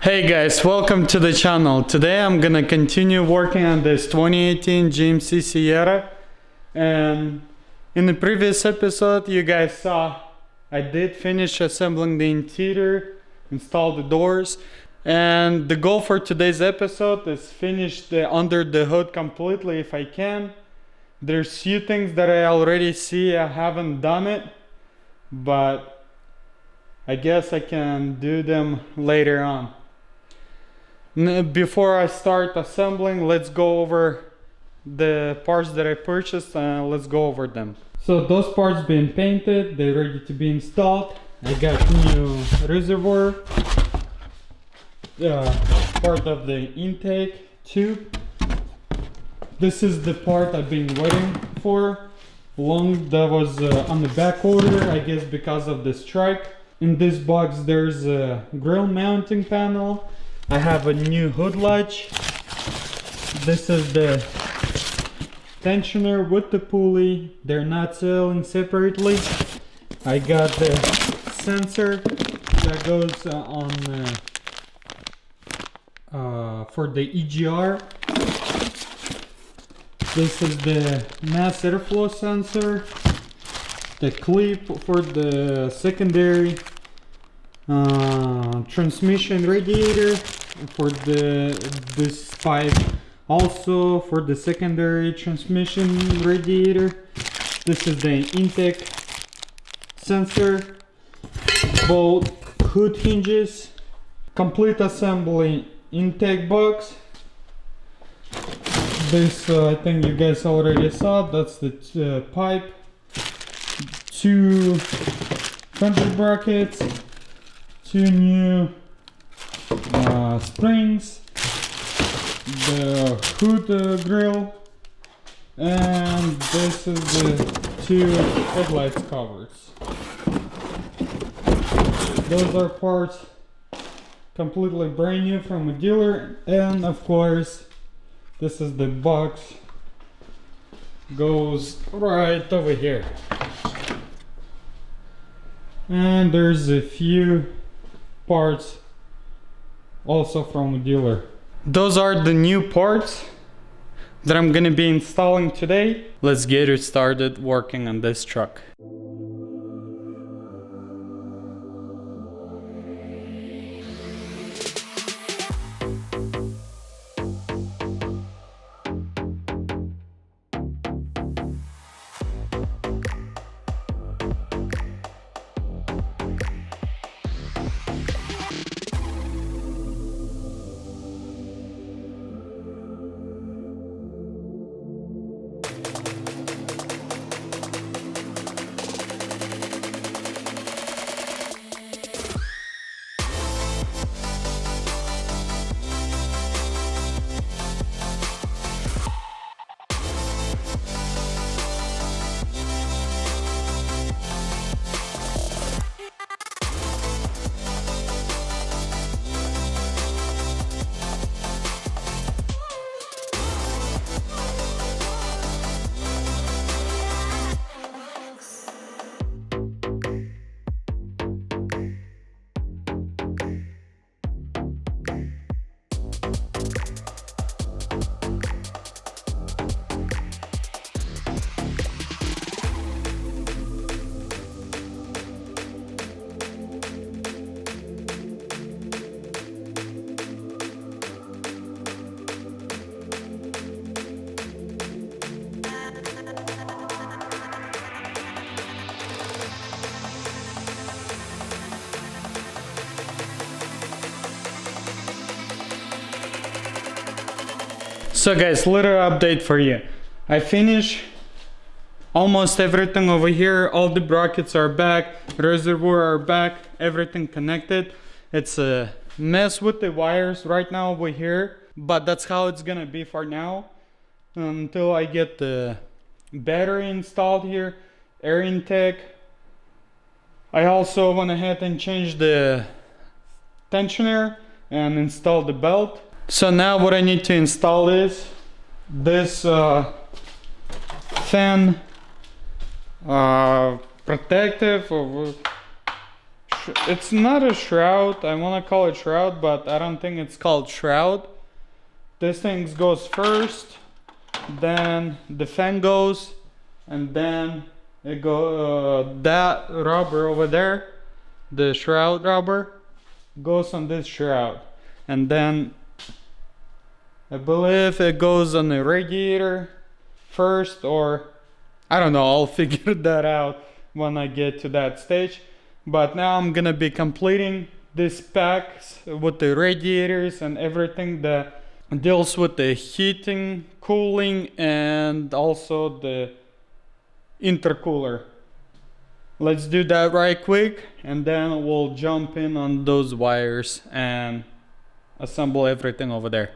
Hey guys, welcome to the channel. Today I'm gonna continue working on this 2018 GMC Sierra, and in the previous episode you guys saw I did finish assembling the interior, install the doors, and the goal for today's episode is finish the under the hood completely if I can. There's few things that I already see I haven't done it, but I guess I can do them later on. Before I start assembling, let's go over the parts that I purchased and let's go over them. So those parts been painted, they're ready to be installed. I got new reservoir, part of the intake tube. This is the part I've been waiting for. That was on the back order, I guess because of the strike. In this box there's a grill mounting panel. I have a new hood latch. This is the tensioner with the pulley. They're not selling separately. I got the sensor that goes on for the EGR. This is the mass airflow sensor. The clip for the secondary transmission radiator for this pipe, also for the secondary transmission radiator. This is the intake sensor, both hood hinges, complete assembly intake box. This I think you guys already saw. That's the pipe, two fender brackets, two new springs, the hood grill, and this is the two headlights covers. Those are parts completely brand new from a dealer, and of course this is the box, goes right over here. And there's a few parts also from a dealer. Those are the new parts that I'm gonna be installing today. Let's get it started working on this truck. So guys, little update for you. I finished almost everything over here. All the brackets are back, reservoir are back, everything connected. It's a mess with the wires right now over here, but that's how it's gonna be for now until I get the battery installed here, air intake. I also went ahead and changed the tensioner and installed the belt. So now what I need to install is this fan protective or it's not a shroud. I want to call it shroud, but I don't think it's called shroud. This thing goes first, then the fan goes, and then it go that rubber over there, the shroud rubber, goes on this shroud, and then I believe it goes on the radiator first, or I don't know, I'll figure that out when I get to that stage. But now I'm gonna be completing these packs with the radiators and everything that deals with the heating, cooling, and also the intercooler. Let's do that right quick, and then we'll jump in on those wires and assemble everything over there.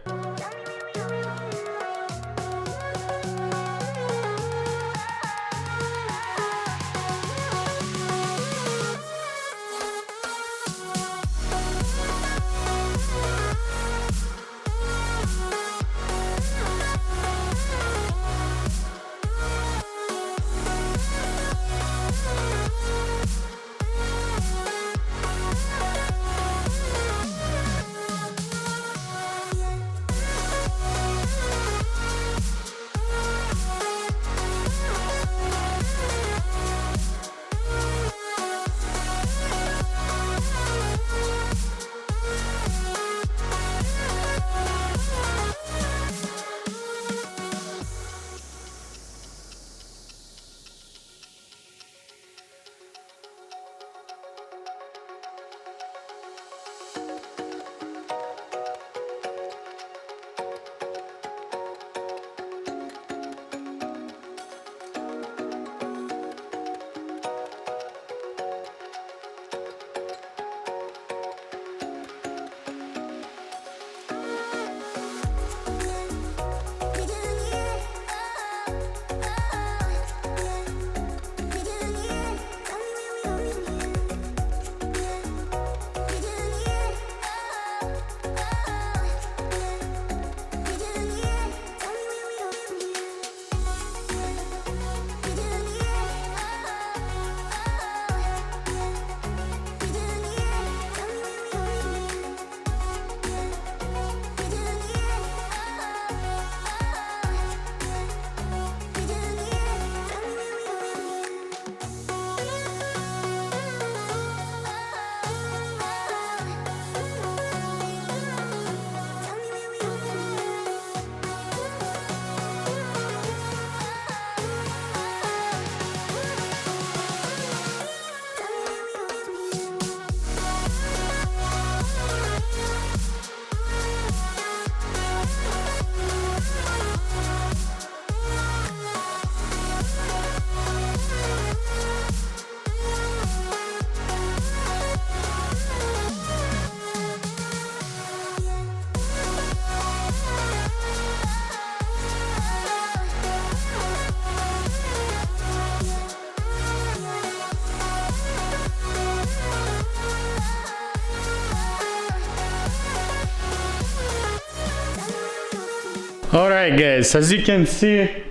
Alright guys, as you can see,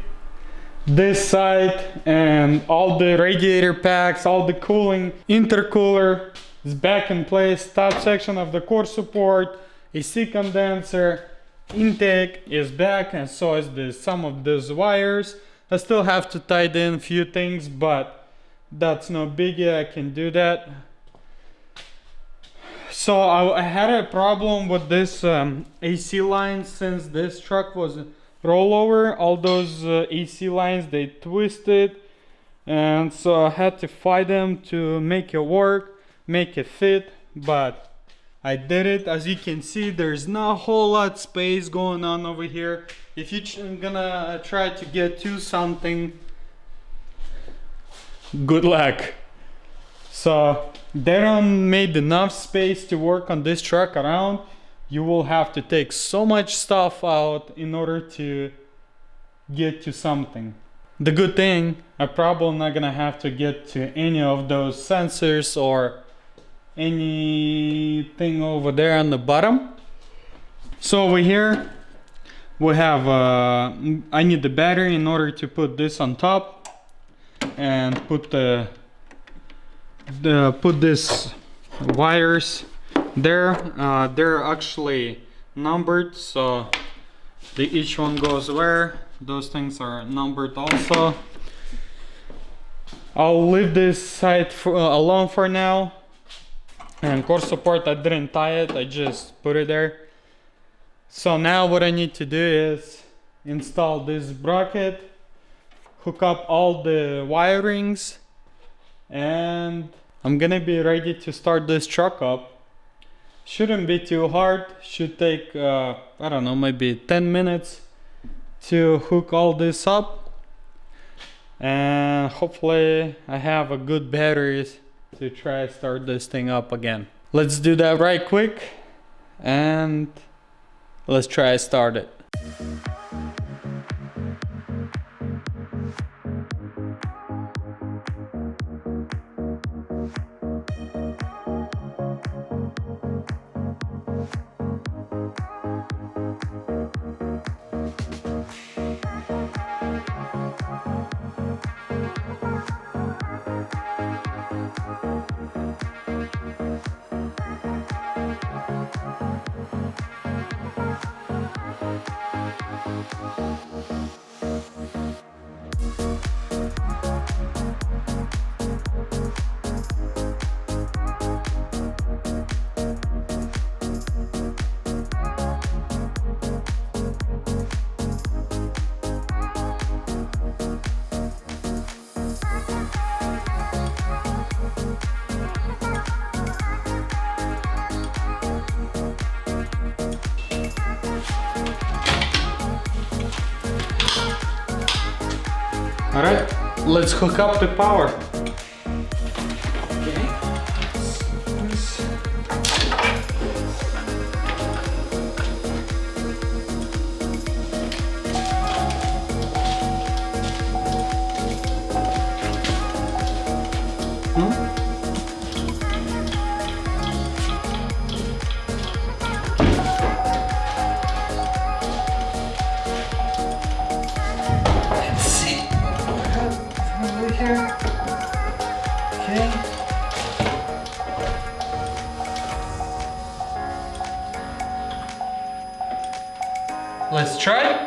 this side and all the radiator packs, all the cooling, intercooler is back in place. Top section of the core support, AC condenser, intake is back, and so is some of those wires. I still have to tighten in a few things, but that's no biggie, I can do that. So I had a problem with this AC lines since this truck was rollover. All those AC lines, they twisted, and so I had to fight them to make it work, make it fit, but I did it. As you can see, there's not a whole lot space going on over here. If you're gonna try to get to something, good luck. So they don't made enough space to work on this truck around. You will have to take so much stuff out in order to get to something. The good thing, I'm probably not gonna have to get to any of those sensors or anything over there on the bottom. So over here we have I need the battery in order to put this on top and put this wires there. They're actually numbered, so each one goes where. Those things are numbered also. I'll leave this side alone for now. And core support, I didn't tie it, I just put it there. So now what I need to do is install this bracket, hook up all the wirings, and I'm gonna be ready to start this truck up. Shouldn't be too hard, should take I don't know, maybe 10 minutes to hook all this up, and hopefully I have a good batteries to try to start this thing up again. Let's do that right quick and let's try to start it. Alright, let's hook up the power. Let's try.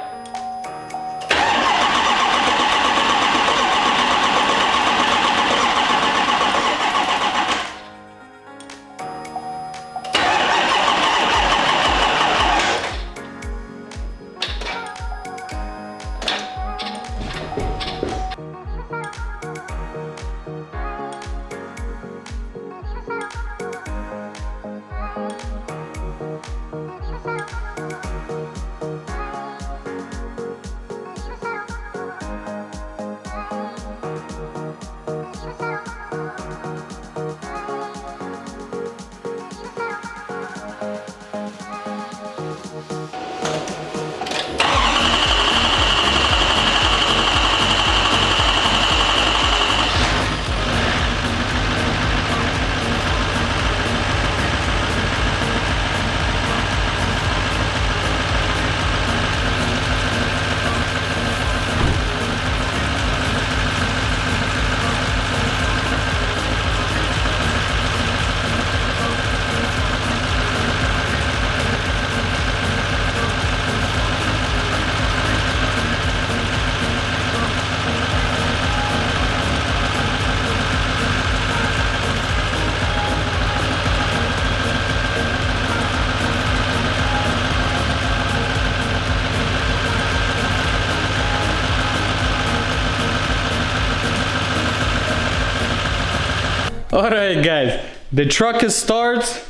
Alright guys, the truck starts,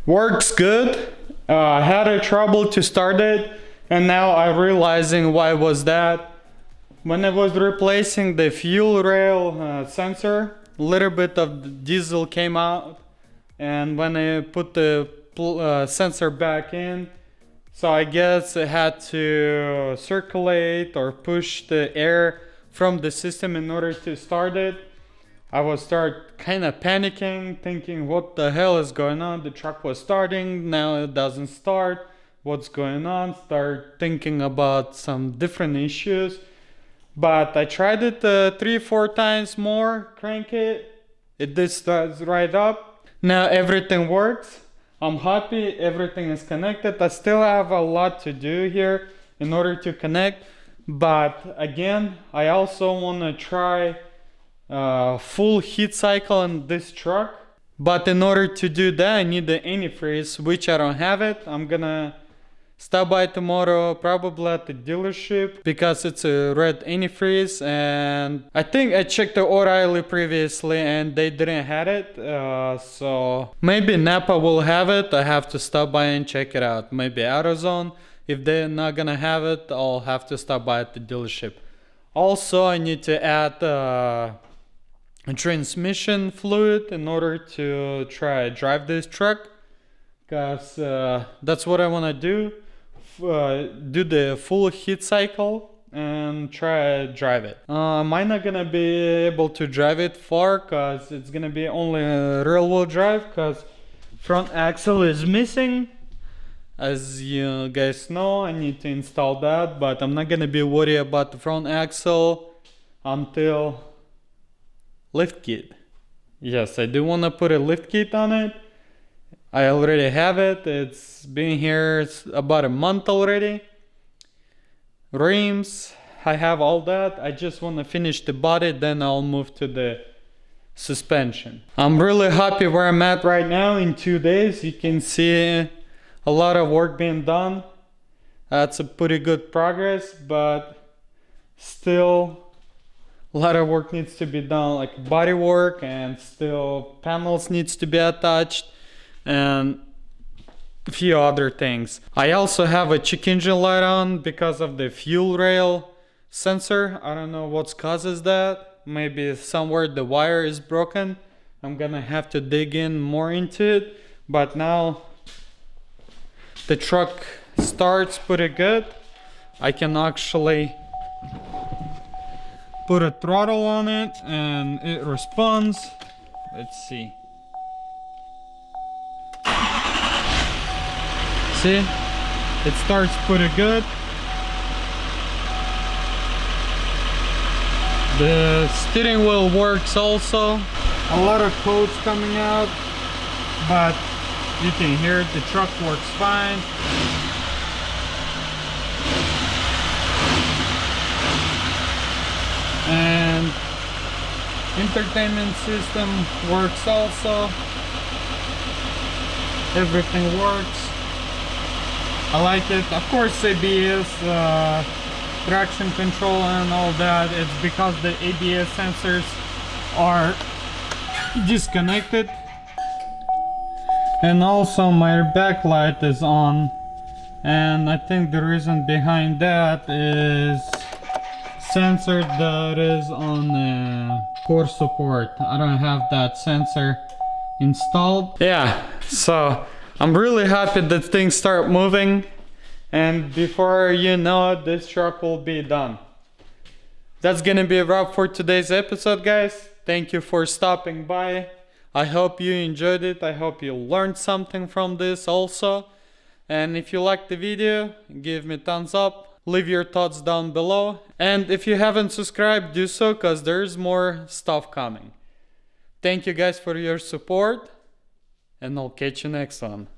works good. I had a trouble to start it, and now I'm realizing why was that. When I was replacing the fuel rail sensor, a little bit of the diesel came out, and when I put the sensor back in, so I guess it had to circulate or push the air from the system in order to start it. I was kind of panicking, thinking what the hell is going on. The truck was starting, now it doesn't start. What's going on? Start thinking about some different issues. But I tried it 3-4 times more, crank it. It did start right up. Now everything works. I'm happy everything is connected. I still have a lot to do here in order to connect. But again, I also want to try full heat cycle in this truck. But in order to do that, I need the antifreeze, which I don't have it. I'm gonna stop by tomorrow, probably at the dealership, because it's a red antifreeze. And I think I checked the O'Reilly previously and they didn't have it. So maybe Napa will have it. I have to stop by and check it out. Maybe AutoZone. If they're not gonna have it, I'll have to stop by at the dealership. Also, I need to add transmission fluid in order to try drive this truck, because that's what I want to do. Do the full heat cycle and try drive it. I'm not gonna be able to drive it far because it's gonna be only a rear wheel drive, because front axle is missing. As you guys know, I need to install that, but I'm not gonna be worried about the front axle until lift kit. Yes, I do want to put a lift kit on it. I already have it. It's been here about a month already. Rims, I have all that. I just want to finish the body, then I'll move to the suspension. I'm really happy where I'm at right now. In 2 days, you can see a lot of work being done. That's a pretty good progress, but still a lot of work needs to be done, like body work, and still panels needs to be attached and a few other things. I also have a check engine light on because of the fuel rail sensor. I don't know what causes that. Maybe somewhere the wire is broken. I'm gonna have to dig in more into it, but now the truck starts pretty good. I can actually put a throttle on it and it responds. Let's see. See? It starts pretty good. The steering wheel works also. A lot of codes coming out, but you can hear it, the truck works fine. And entertainment system works also. Everything works. I like it. Of course, ABS, traction control and all that. It's because the ABS sensors are disconnected. And also my backlight is on. And I think the reason behind that is sensor that is on core support. I don't have that sensor installed. Yeah, so I'm really happy that things start moving, and before you know it, this truck will be done. That's gonna be a wrap for today's episode, guys. Thank you for stopping by. I hope you enjoyed it. I hope you learned something from this also. And if you liked the video, give me a thumbs up. Leave your thoughts down below. And if you haven't subscribed, do so, because there's more stuff coming. Thank you guys for your support, and I'll catch you next one.